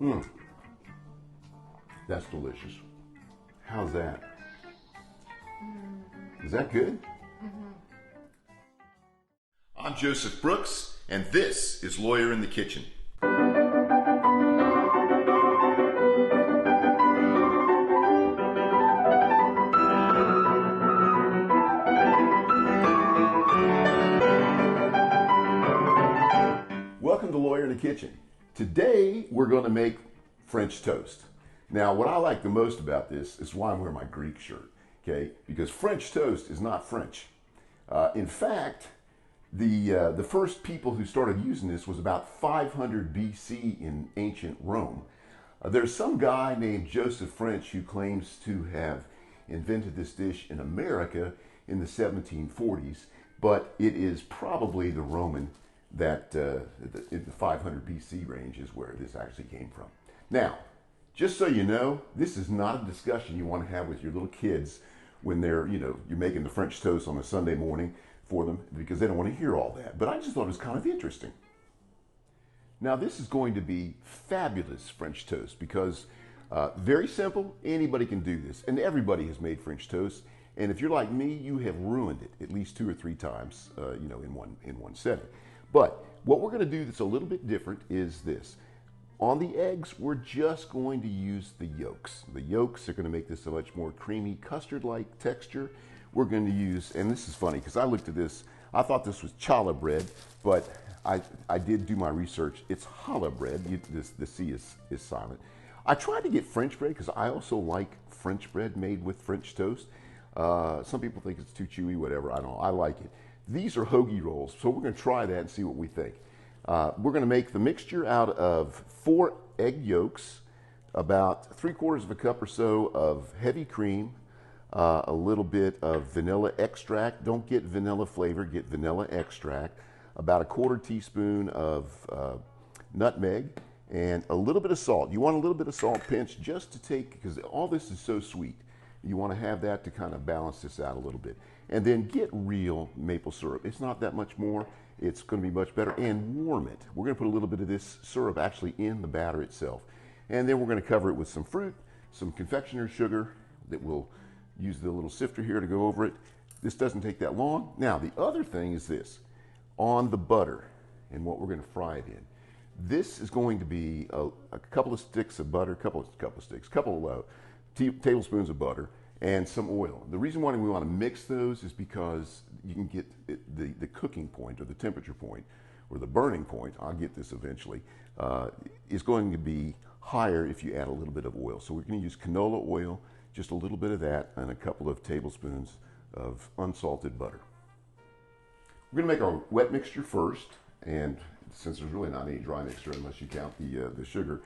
Mmm. That's delicious. How's that? Is that good? I'm Joseph Brooks, and this is Lawyer in the Kitchen. Welcome to Lawyer in the Kitchen. Today, we're going to make French toast. Now, what I like the most about this is why I'm wearing my Greek shirt, okay? Because French toast is not French. In fact, the first people who started using this was about 500 BC in ancient Rome. There's some guy named Joseph French who claims to have invented this dish in America in the 1740s, but it is probably the Roman that in the 500 BC range is where this actually came from. Now, just so you know, this is not a discussion you want to have with your little kids when they're, you're making the French toast on a Sunday morning for them, because they don't want to hear all that. But I just thought it was kind of interesting. Now, this is going to be fabulous French toast because very simple, anybody can do this. And everybody has made French toast. And if you're like me, you have ruined it at least 2 or 3 times, in one setting. But what we're going to do that's a little bit different is this. On the eggs, we're just going to use the yolks. The yolks are going to make this a much more creamy custard-like texture. We're going to use, and this is funny because I looked at this, I thought this was challah bread, but I did do my research. It's challah bread. The C is silent. I tried to get French bread because I also like French bread made with French toast. Some people think it's too chewy, whatever. I don't know. I like it. These are Hoagie Rolls, so we're going to try that and see what we think. We're going to make the mixture out of 4 egg yolks, about 3/4 cup or so of heavy cream, a little bit of vanilla extract. Don't get vanilla flavor, get vanilla extract. About 1/4 teaspoon of nutmeg, and a little bit of salt. You want a little bit of salt pinch just to take, because all this is so sweet. You want to have that to kind of balance this out a little bit. And then get real maple syrup. It's not that much more. It's going to be much better. And warm it. We're going to put a little bit of this syrup actually in the batter itself. And then we're going to cover it with some fruit, some confectioner's sugar that we'll use the little sifter here to go over it. This doesn't take that long. Now, the other thing is this. On the butter and what we're going to fry it in. This is going to be a couple of sticks of butter, couple of tablespoons of butter, and some oil. The reason why we want to mix those is because you can get the cooking point or the temperature point or the burning point, I'll get this eventually, is going to be higher if you add a little bit of oil. So we're going to use canola oil, just a little bit of that, and a couple of tablespoons of unsalted butter. We're going to make our wet mixture first, and since there's really not any dry mixture unless you count the sugar,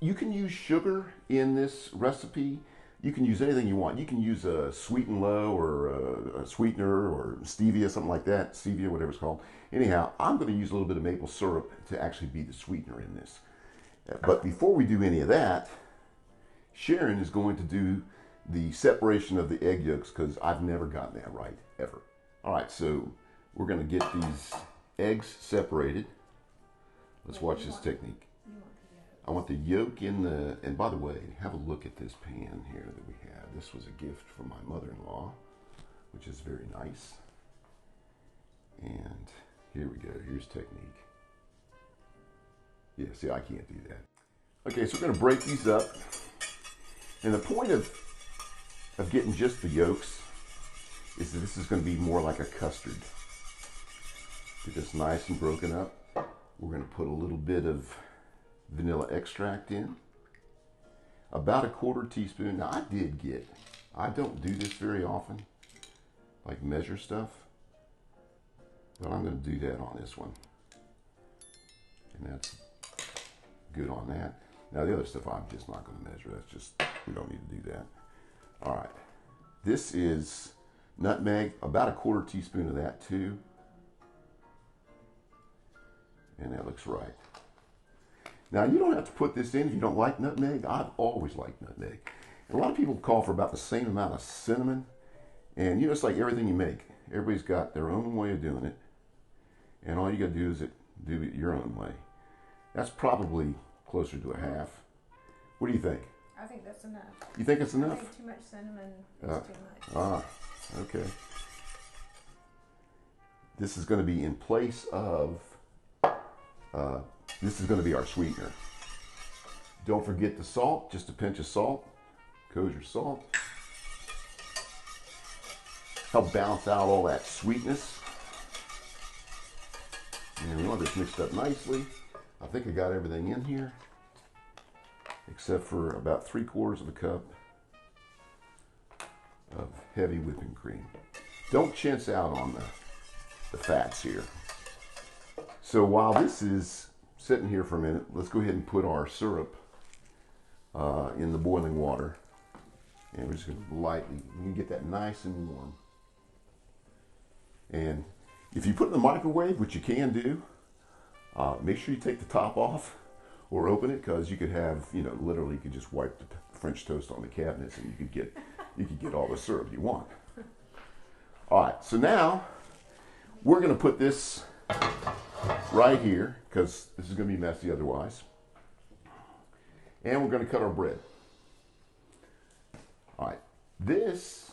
you can use sugar in this recipe. You can use anything you want. You can use a sweet and low or a sweetener or stevia, something like that, stevia, whatever it's called. Anyhow, I'm going to use a little bit of maple syrup to actually be the sweetener in this. But before we do any of that, Sharon is going to do the separation of the egg yolks because I've never gotten that right, ever. All right, so we're going to get these eggs separated. Let's watch this technique. I want the yolk in the, and by the way, have a look at this pan here that we have. This was a gift from my mother-in-law, which is very nice. And here we go, here's technique. Yeah, see, I can't do that. Okay, so we're gonna break these up. And the point of getting just the yolks is that this is gonna be more like a custard. Get this nice and broken up. We're gonna put a little bit of vanilla extract in, about 1/4 teaspoon. Now I don't do this very often, like measure stuff, but I'm going to do that on this one, and that's good on that. Now the other stuff I'm just not going to measure. That's just, we don't need to do that. All right, this is nutmeg, about 1/4 teaspoon of that too, and that looks right. Now, you don't have to put this in if you don't like nutmeg. I've always liked nutmeg. And a lot of people call for about the same amount of cinnamon. And it's like everything you make. Everybody's got their own way of doing it. And all you got to do is do it your own way. That's probably closer to a half. What do you think? I think that's enough. You think it's enough? I think too much cinnamon is too much. Okay. This is going to be in place of, this is going to be our sweetener. Don't forget the salt, just a pinch of salt, kosher salt. Help balance out all that sweetness. And we want this mixed up nicely. I think I got everything in here, except for about 3/4 of a cup of heavy whipping cream. Don't chintz out on the fats here. So while this is sitting here for a minute, let's go ahead and put our syrup in the boiling water. And we're just going to lightly, you can get that nice and warm. And if you put it in the microwave, which you can do, make sure you take the top off or open it, because you could have, literally you could just wipe the French toast on the cabinets and you could get all the syrup you want. All right, so now we're going to put this right here, because this is going to be messy otherwise. And we're going to cut our bread. All right, this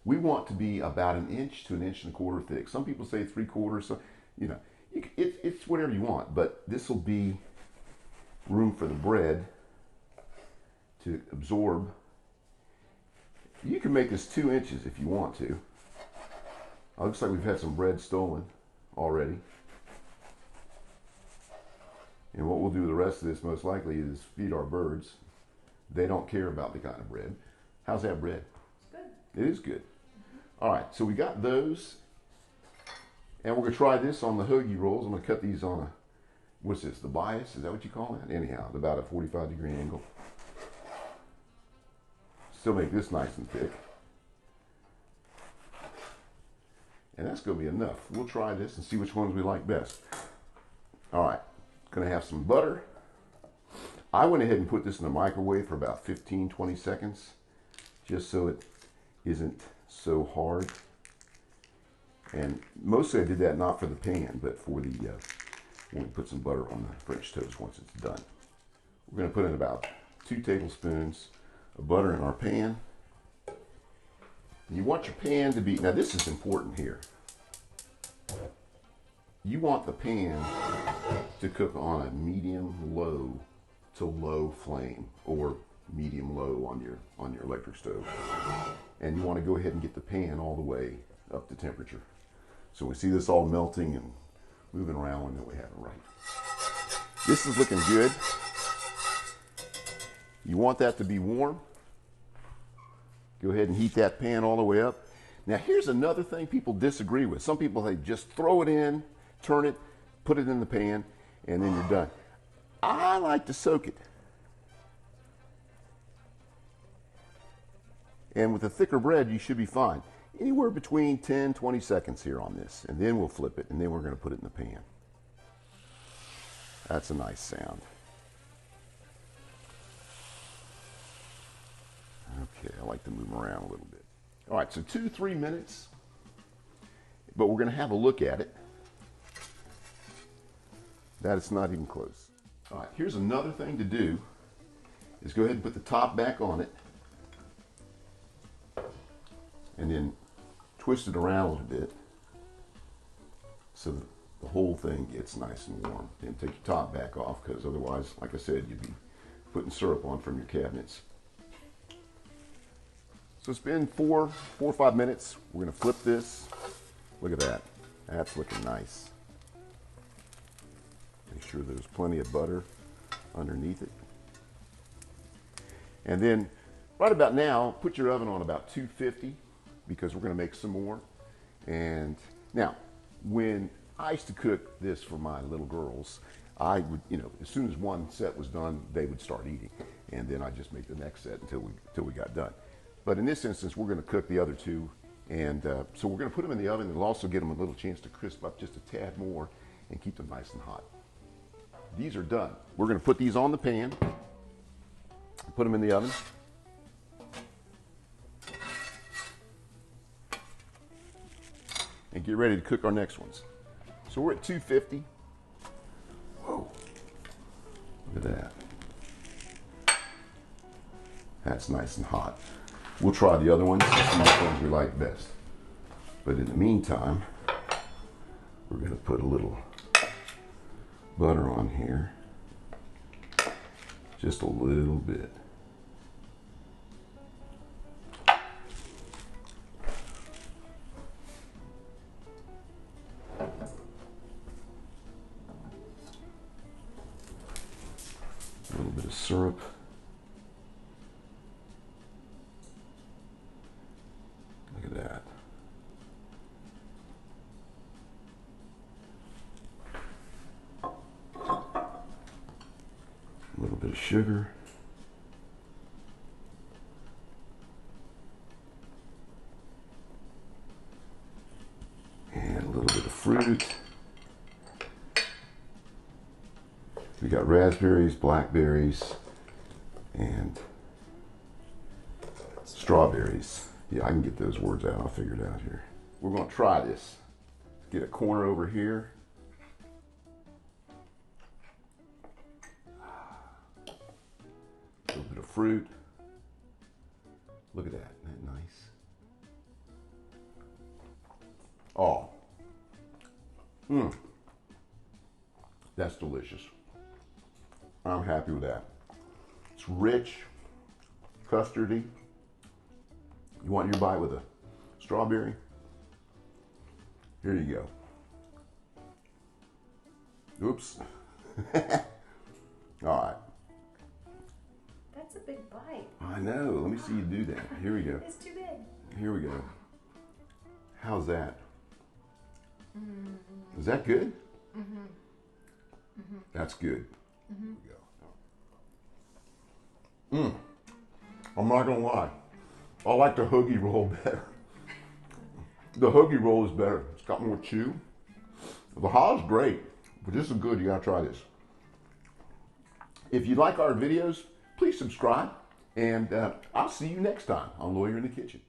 we want to be about 1 inch to 1.25 inches thick. Some people say 3/4, so it's whatever you want, but this will be room for the bread to absorb. You can make this 2 inches if you want to. Looks like we've had some bread stolen already. And what we'll do the rest of this most likely is feed our birds. They don't care about the kind of bread. How's that bread? It's good. It is good. All right, so we got those. And we're going to try this on the Hoagie Rolls. I'm going to cut these on what's this, the bias? Is that what you call it? Anyhow, about a 45-degree angle. Still make this nice and thick. And that's going to be enough. We'll try this and see which ones we like best. All right, going to have some butter. I went ahead and put this in the microwave for about 15-20 seconds, just so it isn't so hard. And mostly I did that not for the pan, but for the when we put some butter on the French toast once it's done. We're going to put in about 2 tablespoons of butter in our pan. And you want your pan to be, now this is important here. You want the pan to cook on a medium low to low flame, or medium low on your electric stove. And you want to go ahead and get the pan all the way up to temperature. So we see this all melting and moving around, and then we have it right. This is looking good. You want that to be warm. Go ahead and heat that pan all the way up. Now here's another thing people disagree with. Some people say just throw it in, turn it, put it in the pan, and then you're done. I like to soak it. And with a thicker bread, you should be fine. Anywhere between 10-20 seconds here on this, and then we'll flip it, and then we're going to put it in the pan. That's a nice sound. Okay, I like to move them around a little bit. All right, so 2-3 minutes, but we're going to have a look at it. That it's not even close. All right, here's another thing to do, is go ahead and put the top back on it, and then twist it around a little bit so that the whole thing gets nice and warm. Then take your top back off, because otherwise, like I said, you'd be putting syrup on from your cabinets. So it's been 4 or 5 minutes. We're going to flip this. Look at that. That's looking nice. Make sure there's plenty of butter underneath it. And then right about now, put your oven on about 250, because we're going to make some more. And now, when I used to cook this for my little girls, I would, as soon as one set was done, they would start eating. And then I'd just make the next set until we got done. But in this instance, we're going to cook the other 2. And so we're going to put them in the oven. It'll also give them a little chance to crisp up just a tad more and keep them nice and hot. These are done. We're going to put these on the pan, put them in the oven. And get ready to cook our next ones. So we're at 250. Whoa, look at that. That's nice and hot. We'll try the other ones and see which ones we like best. But in the meantime, we're going to put a little butter on here. Just a little bit. A little bit of syrup. Look at that. A little bit of sugar. And a little bit of fruit. We got raspberries, blackberries, and strawberries. Yeah, I can get those words out. I'll figure it out here. We're going to try this. Get a corner over here. A little bit of fruit. Look at that. Isn't that nice? Oh. That's delicious. I'm happy with that. It's rich, custardy. You want your bite with a strawberry? Here you go. Oops. All right. That's a big bite. I know. Let me see you do that. Here we go. It's too big. Here we go. How's that? Is that good? That's good. Here we go. I'm not gonna lie. I like the hoagie roll better. The hoagie roll is better. It's got more chew. The challah is great, but this is good. You gotta try this. If you like our videos, please subscribe, and I'll see you next time on Lawyer in the Kitchen.